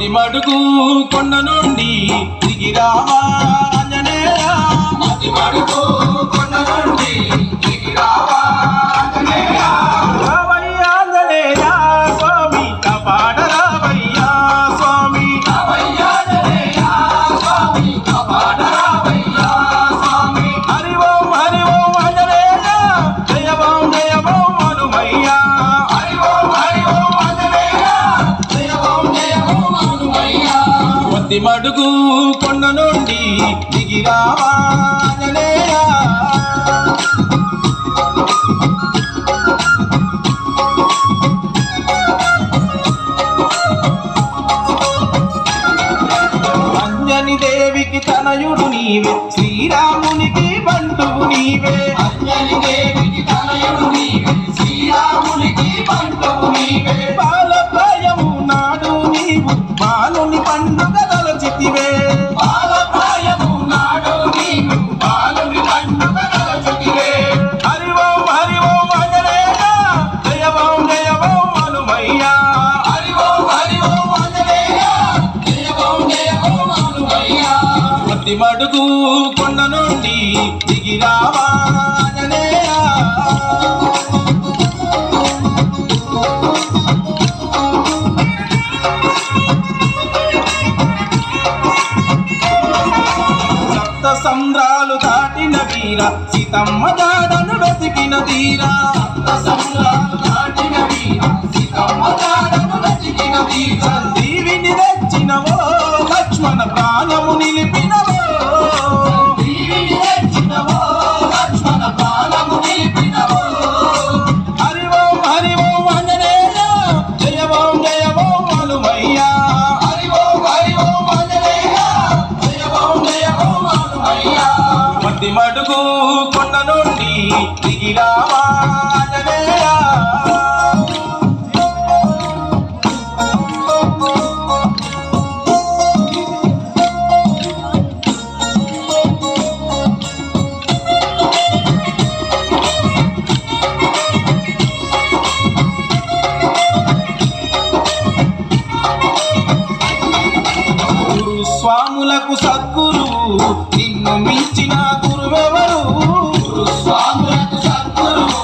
మతి మడుగు కొండ నుండి దిగిరావా ఆంజనేయ మతి మడుగు కొండ నుండి దిగిరావా ఆంజనేయ రావయ్య ఆంజనేయ స్వామి కాపాడ రావయ్య స్వామి రావయ్య ఆంజనేయ స్వామి కాపాడ రావయ్య స్వామి హరి ఓం ఆంజనేయ జయ ఓం హనుమయ్య హరి ఓం ఆంజనేయ జయ ఓం హనుమయ్య మతి మడుగు కొండ నుండి దిగిరావా ఆంజనేయ అంజని దేవికి తనయుడు నీవే శ్రీరామునికి బంటువు నీవే అంజని దేవికి తనయుడు నీవే శ్రీరామునికి బంటువు నీవే బాలప్రాయము నాడు నీవు బాలుని పండుగ తలచితివే బాలప్రాయము నాడు నీవు బాలుని పండుగ తలచితివే హరి ఓం ఆంజనేయ జయ ఓం హనుమయ్య హరి ఓం ఆంజనేయ జయ ఓం హనుమయ్య మతి మడుగు కొండ నుండి దిగిరావా ఆంజనేయ సంద్రాలు దాటిన వీర సీతమ్మ జాడను వెతికిన తీరా సంద్రాలు దాటిన వీర సీతమ్మ జాడను వెతికిన తీర సంజీవిని తెచ్చినవో లక్ష్మణ ప్రాణము నిలిపినవో సంజీవిని తెచ్చినవో లక్ష్మణ ప్రాణము నిలిపినవో హరి ఓం ఆంజనేయ జయ ఓం హనుమయ్య హరి ఓం ఆంజనేయ జయ ఓం హనుమయ్య మతి మడుగు కొండ నుండి దిగిరావా ఆంజనేయ స్వాములకు సద్గురువు నిన్ను మించిన గురువెవరు స్వాములకు సద్గురువు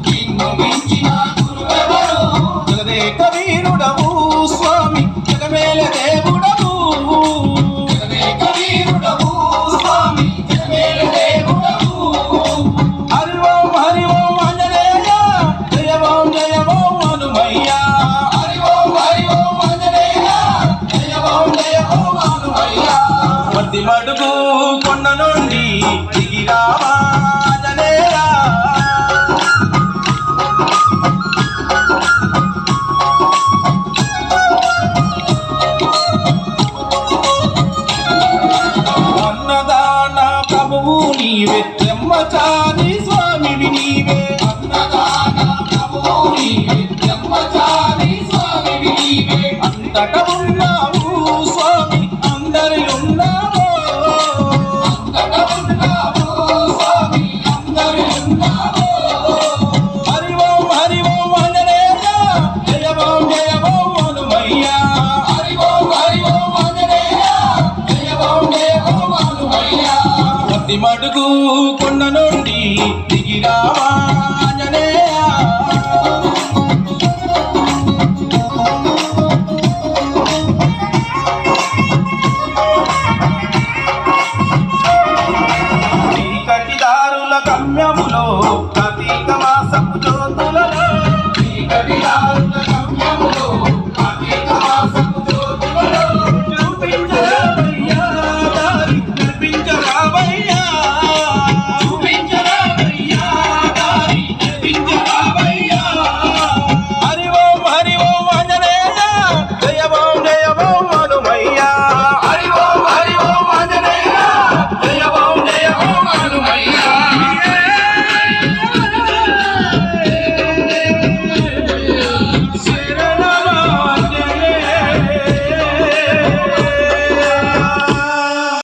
నిన్ను మించిన గురువెవరు జగదేక వీరుడవు స్వామి జగమేల దేవుడవు జగదేక వీరుడవు స్వామి జగమేల దేవుడవు హరి ఓం ఆంజనేయ జయ ఓం హనుమయ్య హరి ఓం ఆంజనేయ జయ ఓం హనుమయ్య మతి మడుగు కొండ నుండి దిగిరావా ఆంజనేయ అన్నదాన ప్రభువు నీవే బ్రహ్మచారి స్వామివి నీవే అన్నదాన ప్రభువు నీవే బ్రహ్మచారి స్వామివి నీవే అంతట ఉన్నావు స్వామి అందరి ఉన్నావు అంతట ఉన్నావు స్వామి అందరి ఉన్నావు హరి ఓం ఆంజనేయ జయ ఓం హనుమయ్య హరి ఓం ఆంజనేయ జయ ఓం హనుమయ్య మతి మడుగు